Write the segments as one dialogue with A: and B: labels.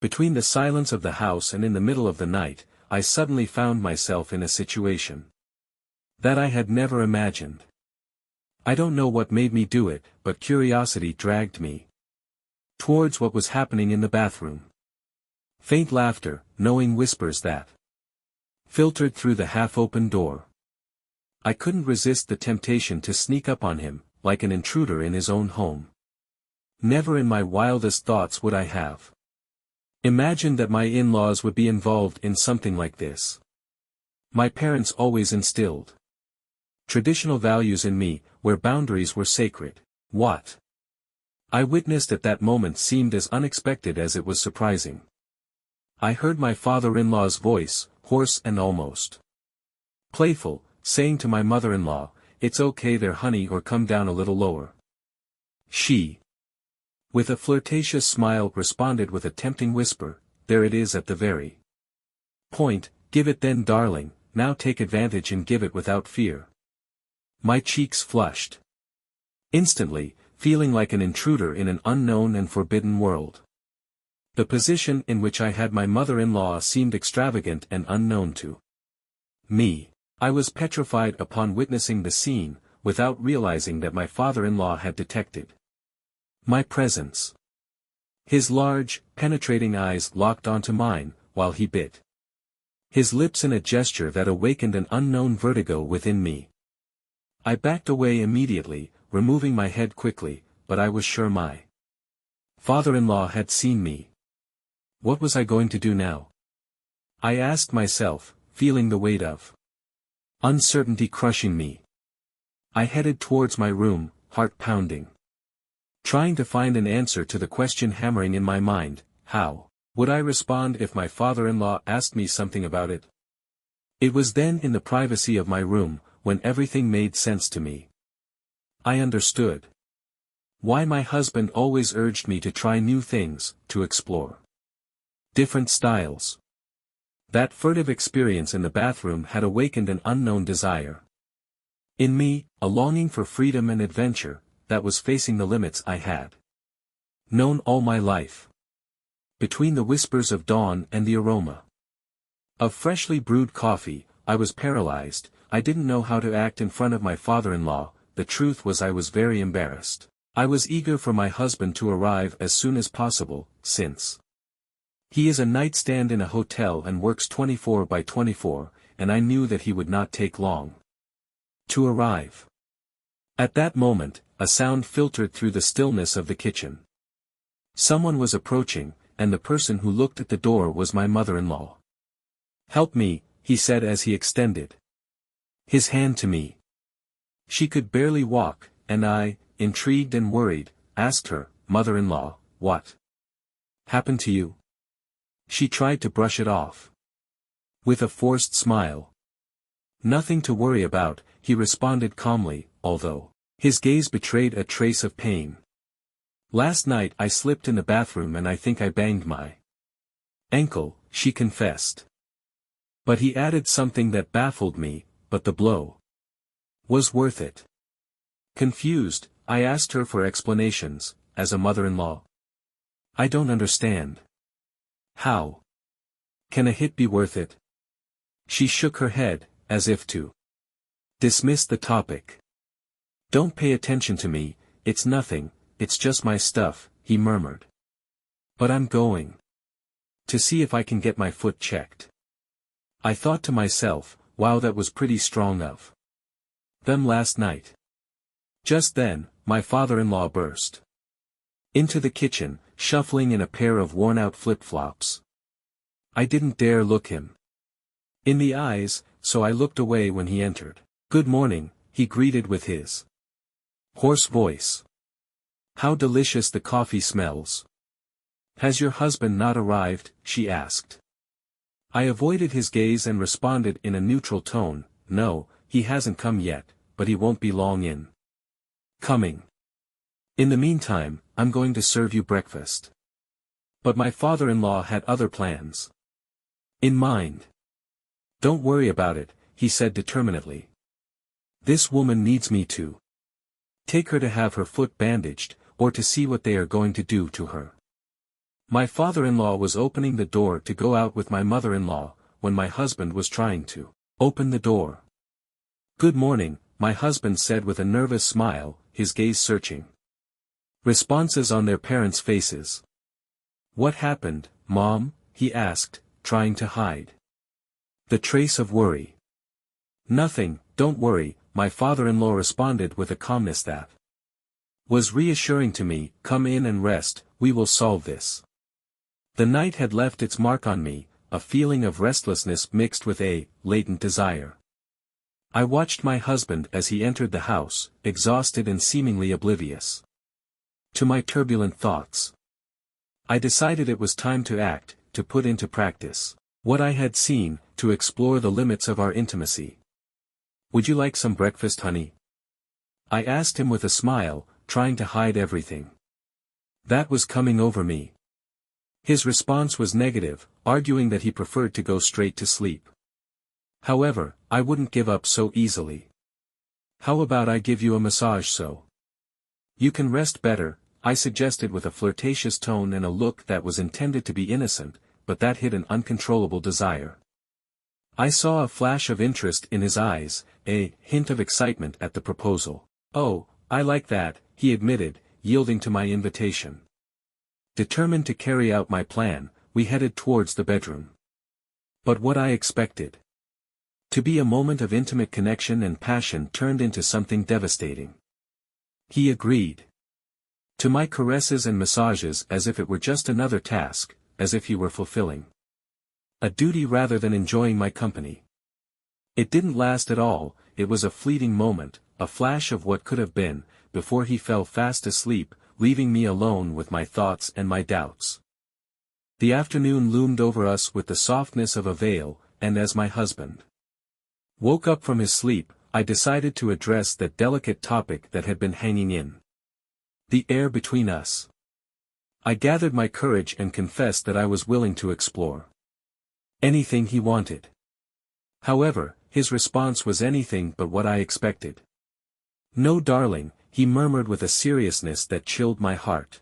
A: Between the silence of the house and in the middle of the night, I suddenly found myself in a situation that I had never imagined. I don't know what made me do it, but curiosity dragged me towards what was happening in the bathroom. Faint laughter, knowing whispers that filtered through the half-open door. I couldn't resist the temptation to sneak up on him, like an intruder in his own home. Never in my wildest thoughts would I have imagined that my in-laws would be involved in something like this. My parents always instilled traditional values in me, where boundaries were sacred. What I witnessed at that moment seemed as unexpected as it was surprising. I heard my father-in-law's voice, hoarse and almost playful, saying to my mother-in-law, "It's okay there honey, or come down a little lower." She, with a flirtatious smile, responded with a tempting whisper, "There it is at the very point, give it then darling, now take advantage and give it without fear." My cheeks flushed instantly, feeling like an intruder in an unknown and forbidden world. The position in which I had my mother-in-law seemed extravagant and unknown to me. I was petrified upon witnessing the scene, without realizing that my father-in-law had detected my presence. His large, penetrating eyes locked onto mine, while he bit his lips in a gesture that awakened an unknown vertigo within me. I backed away immediately, removing my head quickly, but I was sure my father-in-law had seen me. What was I going to do now? I asked myself, feeling the weight of uncertainty crushing me. I headed towards my room, heart pounding, trying to find an answer to the question hammering in my mind: how would I respond if my father-in-law asked me something about it? It was then, in the privacy of my room, when everything made sense to me. I understood why my husband always urged me to try new things, to explore different styles. That furtive experience in the bathroom had awakened an unknown desire in me, a longing for freedom and adventure, that was facing the limits I had known all my life. Between the whispers of dawn and the aroma of freshly brewed coffee, I was paralyzed. I didn't know how to act in front of my father-in-law. The truth was, I was very embarrassed. I was eager for my husband to arrive as soon as possible, since he is a nightstand in a hotel and works 24/24, and I knew that he would not take long to arrive. At that moment, a sound filtered through the stillness of the kitchen. Someone was approaching, and the person who looked at the door was my mother-in-law. "Help me," he said as he extended his hand to me. She could barely walk, and I, intrigued and worried, asked her, "Mother-in-law, what happened to you?" She tried to brush it off with a forced smile. "Nothing to worry about," he responded calmly, although his gaze betrayed a trace of pain. "Last night I slipped in the bathroom and I think I banged my ankle," she confessed. But he added something that baffled me, "But the blow was worth it." Confused, I asked her for explanations. As a mother-in-law, I don't understand. How can a hit be worth it? She shook her head, as if to dismiss the topic. "Don't pay attention to me, it's nothing, it's just my stuff," he murmured. "But I'm going to see if I can get my foot checked." I thought to myself, wow, that was pretty strong of them last night. Just then, my father-in-law burst into the kitchen, shuffling in a pair of worn-out flip-flops. I didn't dare look him in the eyes, so I looked away when he entered. "Good morning," he greeted with his hoarse voice. "How delicious the coffee smells." "Has your husband not arrived?" she asked. I avoided his gaze and responded in a neutral tone, "No, he hasn't come yet, but he won't be long in coming. In the meantime, I'm going to serve you breakfast." But my father-in-law had other plans in mind. "Don't worry about it," he said determinedly. "This woman needs me to take her to have her foot bandaged, or to see what they are going to do to her My father-in-law was opening the door to go out with my mother-in-law, when my husband was trying to open the door. "Good morning," my husband said with a nervous smile, his gaze searching responses on their parents' faces. "What happened, Mom?" he asked, trying to hide the trace of worry. "Nothing, don't worry," my father-in-law responded with a calmness that was reassuring to me. "Come in and rest, we will solve this." The night had left its mark on me, a feeling of restlessness mixed with a latent desire. I watched my husband as he entered the house, exhausted and seemingly oblivious to my turbulent thoughts. I decided it was time to act, to put into practice what I had seen, to explore the limits of our intimacy. "Would you like some breakfast, honey?" I asked him with a smile, trying to hide everything that was coming over me. His response was negative, arguing that he preferred to go straight to sleep. However, I wouldn't give up so easily. "How about I give you a massage so you can rest better?" I suggested with a flirtatious tone and a look that was intended to be innocent, but that hid an uncontrollable desire. I saw a flash of interest in his eyes, a hint of excitement at the proposal. "Oh, I like that," he admitted, yielding to my invitation. Determined to carry out my plan, we headed towards the bedroom. But what I expected to be a moment of intimate connection and passion turned into something devastating. He agreed to my caresses and massages as if it were just another task, as if he were fulfilling a duty rather than enjoying my company. It didn't last at all, it was a fleeting moment, a flash of what could have been, before he fell fast asleep, leaving me alone with my thoughts and my doubts. The afternoon loomed over us with the softness of a veil, and as my husband woke up from his sleep, I decided to address that delicate topic that had been hanging in the air between us. I gathered my courage and confessed that I was willing to explore anything he wanted. However, his response was anything but what I expected. "No, darling," he murmured with a seriousness that chilled my heart.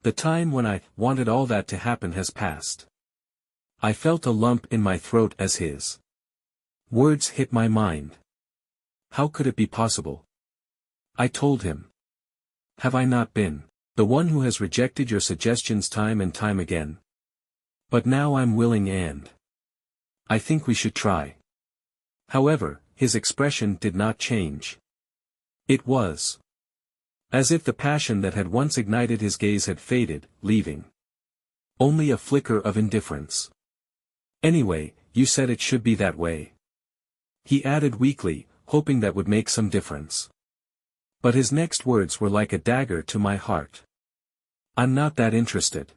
A: "The time when I wanted all that to happen has passed." I felt a lump in my throat as his words hit my mind. How could it be possible? I told him. Have I not been the one who has rejected your suggestions time and time again? But now I'm willing and I think we should try. However, his expression did not change. It was as if the passion that had once ignited his gaze had faded, leaving only a flicker of indifference. "Anyway, you said it should be that way," he added weakly, hoping that would make some difference. But his next words were like a dagger to my heart. "I'm not that interested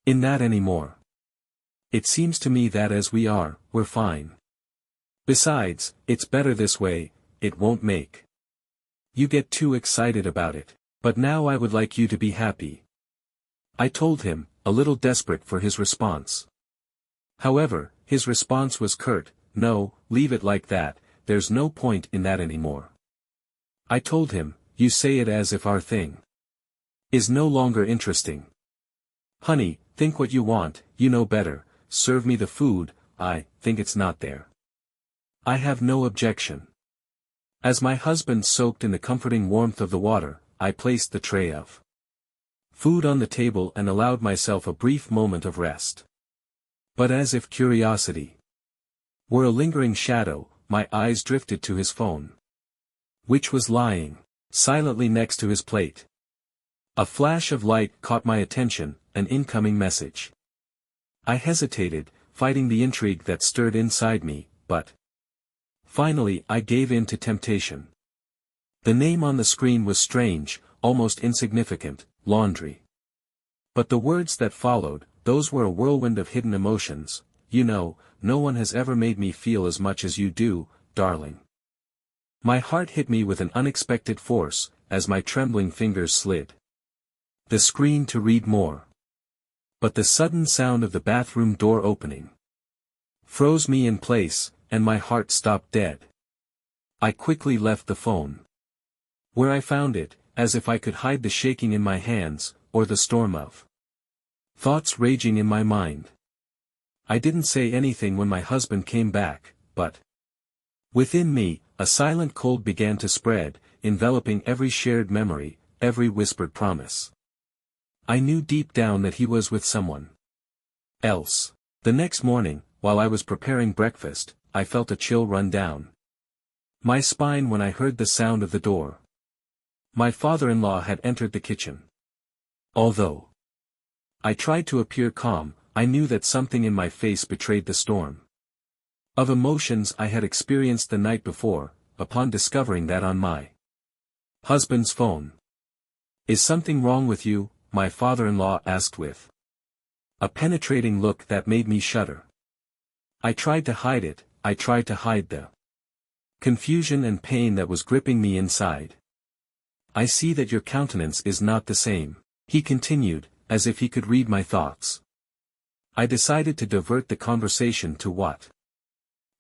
A: in that anymore. It seems to me that as we are, we're fine. Besides, it's better this way, it won't make you get too excited about it. But now I would like you to be happy," I told him, a little desperate for his response. However, his response was curt. "No, leave it like that, there's no point in that anymore." I told him, "You say it as if our thing is no longer interesting. Honey, think what you want, you know better, serve me the food, I think it's not there. I have no objection." As my husband soaked in the comforting warmth of the water, I placed the tray of food on the table and allowed myself a brief moment of rest. But as if curiosity were a lingering shadow, my eyes drifted to his phone, which was lying silently next to his plate. A flash of light caught my attention, an incoming message. I hesitated, fighting the intrigue that stirred inside me, but finally I gave in to temptation. The name on the screen was strange, almost insignificant, laundry. But the words that followed, those were a whirlwind of hidden emotions. "You know, no one has ever made me feel as much as you do, darling." My heart hit me with an unexpected force, as my trembling fingers slid the screen to read more. But the sudden sound of the bathroom door opening froze me in place, and my heart stopped dead. I quickly left the phone, where I found it, as if I could hide the shaking in my hands, or the storm of Thoughts raging in my mind. I didn't say anything when my husband came back, but within me, a silent cold began to spread, enveloping every shared memory, every whispered promise. I knew deep down that he was with someone else. The next morning, while I was preparing breakfast, I felt a chill run down my spine when I heard the sound of the door. My father-in-law had entered the kitchen. Although I tried to appear calm, I knew that something in my face betrayed the storm of emotions I had experienced the night before, upon discovering that on my husband's phone. "Is something wrong with you?" my father-in-law asked with a penetrating look that made me shudder. I tried to hide it, I tried to hide the confusion and pain that was gripping me inside. "I see that your countenance is not the same," he continued, as if he could read my thoughts. I decided to divert the conversation to what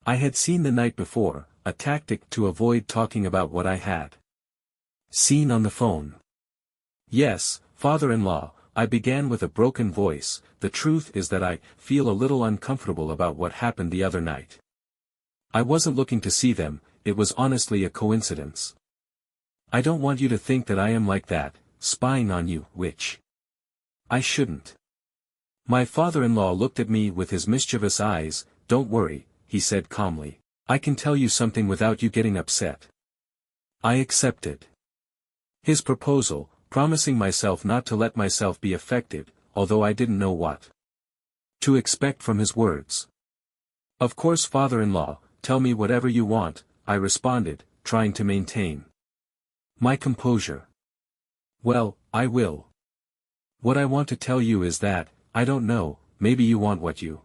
A: I had seen the night before, a tactic to avoid talking about what I had seen on the phone. "Yes, father-in-law," I began with a broken voice, "the truth is that I feel a little uncomfortable about what happened the other night. I wasn't looking to see them, it was honestly a coincidence. I don't want you to think that I am like that, spying on you, which I shouldn't." My father-in-law looked at me with his mischievous eyes. "Don't worry," he said calmly. "I can tell you something without you getting upset." I accepted his proposal, promising myself not to let myself be affected, although I didn't know what to expect from his words. "Of course, father-in-law, tell me whatever you want," I responded, trying to maintain my composure. "Well, I will. What I want to tell you is that, I don't know, maybe you want what you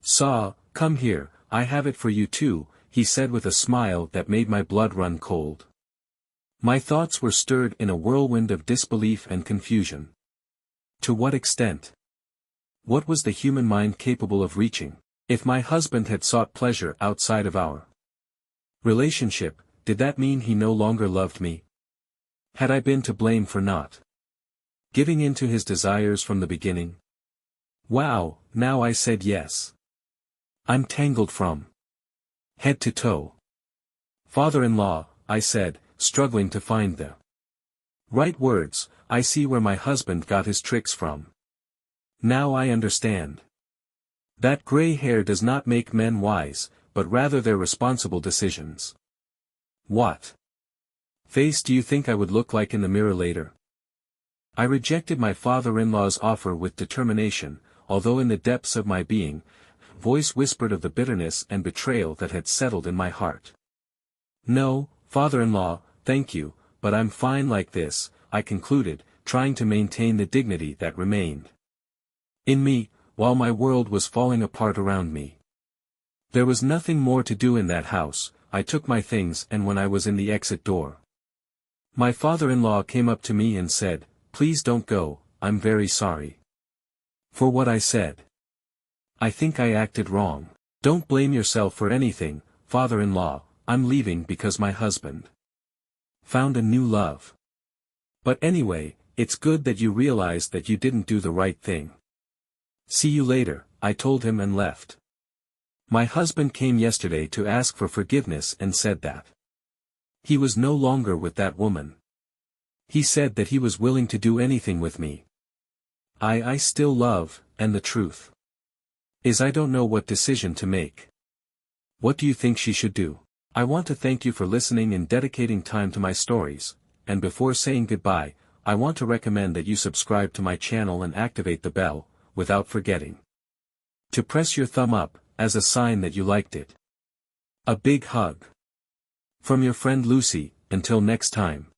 A: saw. Come here, I have it for you too," he said with a smile that made my blood run cold. My thoughts were stirred in a whirlwind of disbelief and confusion. To what extent? What was the human mind capable of reaching? If my husband had sought pleasure outside of our relationship, did that mean he no longer loved me? Had I been to blame for not giving in to his desires from the beginning? Wow, now I said yes. I'm tangled from head to toe. "Father-in-law," I said, struggling to find the right words, "I see where my husband got his tricks from. Now I understand. That gray hair does not make men wise, but rather their responsible decisions. What face do you think I would look like in the mirror later?" I rejected my father-in-law's offer with determination, although in the depths of my being, voice whispered of the bitterness and betrayal that had settled in my heart. "No, father-in-law, thank you, but I'm fine like this," I concluded, trying to maintain the dignity that remained in me, while my world was falling apart around me. There was nothing more to do in that house. I took my things, and when I was in the exit door, my father-in-law came up to me and said, "Please don't go, I'm very sorry for what I said. I think I acted wrong. Don't blame yourself for anything, father-in-law, I'm leaving because my husband found a new love. But anyway, it's good that you realized that you didn't do the right thing. See you later," I told him and left. My husband came yesterday to ask for forgiveness and said that he was no longer with that woman. He said that he was willing to do anything with me. I still love, and the truth is I don't know what decision to make. What do you think she should do? I want to thank you for listening and dedicating time to my stories, and before saying goodbye, I want to recommend that you subscribe to my channel and activate the bell, without forgetting to press your thumb up, as a sign that you liked it. A big hug from your friend Lucy. Until next time.